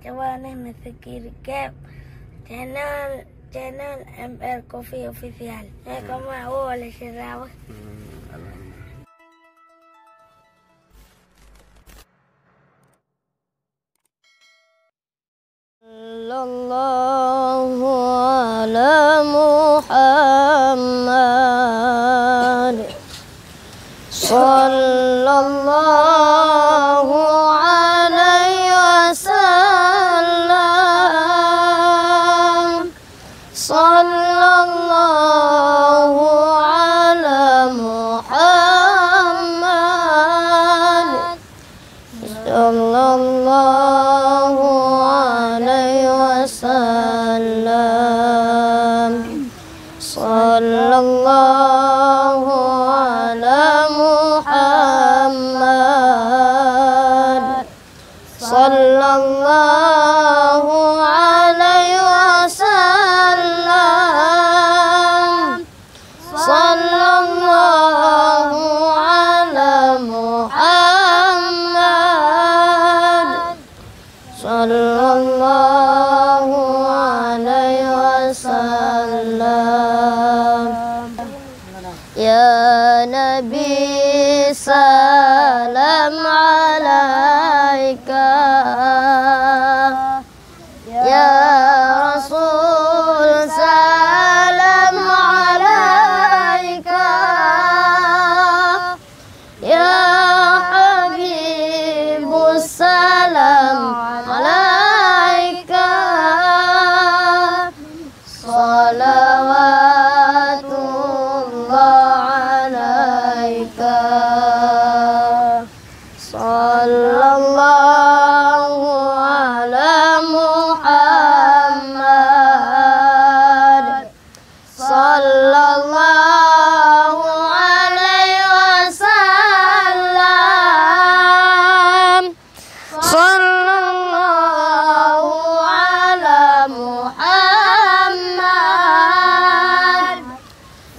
coba nih memikirkan channel MR Coffee Official. Kamu boleh share. Sallallahu ala Muhammad. Sallallahu alaihi wasallam. Sallallahu ala Muhammad. Sallallahu alaihi wasallam. Sallallahu ala Muhammad. Sallallahu alaihi wasallam. Sallallahu ala Muhammad. Sallallahu alaihi wasallam. Ya Nabi salam alaika. Ya Rasul salam alaika. Ya Habibus salam alaika. Salawatullah alaika. Sallallahu ala Muhammad. Sallallahu alaihi wasallam. Sallallahu ala Muhammad.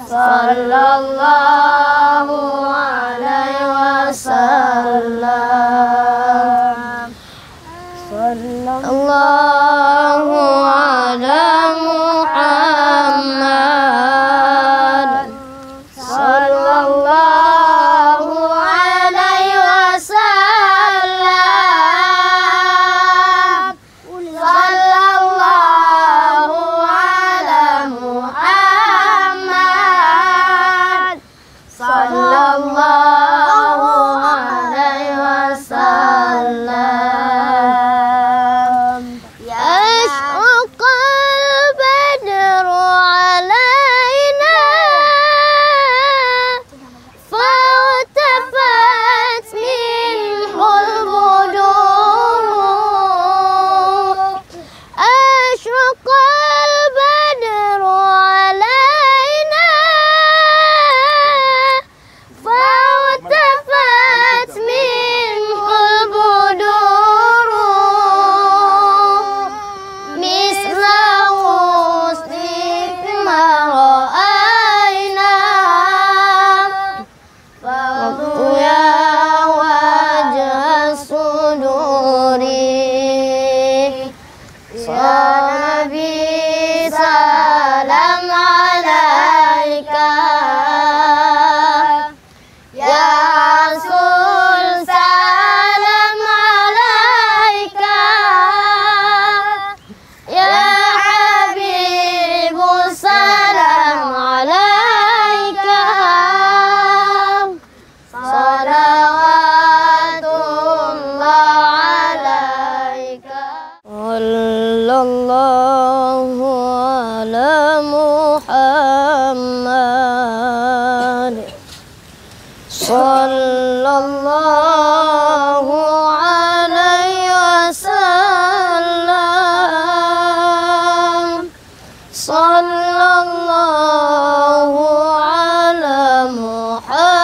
Sallallahu alaihi wasallam. Sallallahu ala Muhammad. Sallallahu alaihi wasallam. Sallallahu ala Muhammad. Sallallahu alaihi wasallam. Yashqal badru alaina فارتفعت منه البدور. أشرق البدر علينا فارتفعت منه البدور. مثل غصنك ما رأينا. فاغض يا وجه الصدور. يا نبي سلام عليك. يا رسول سلام عليك. يا حبيب سلام عليك. صلوات الله عليك. صلى الله على محمد. صلى الله عليه وسلم. صلى الله على محمد.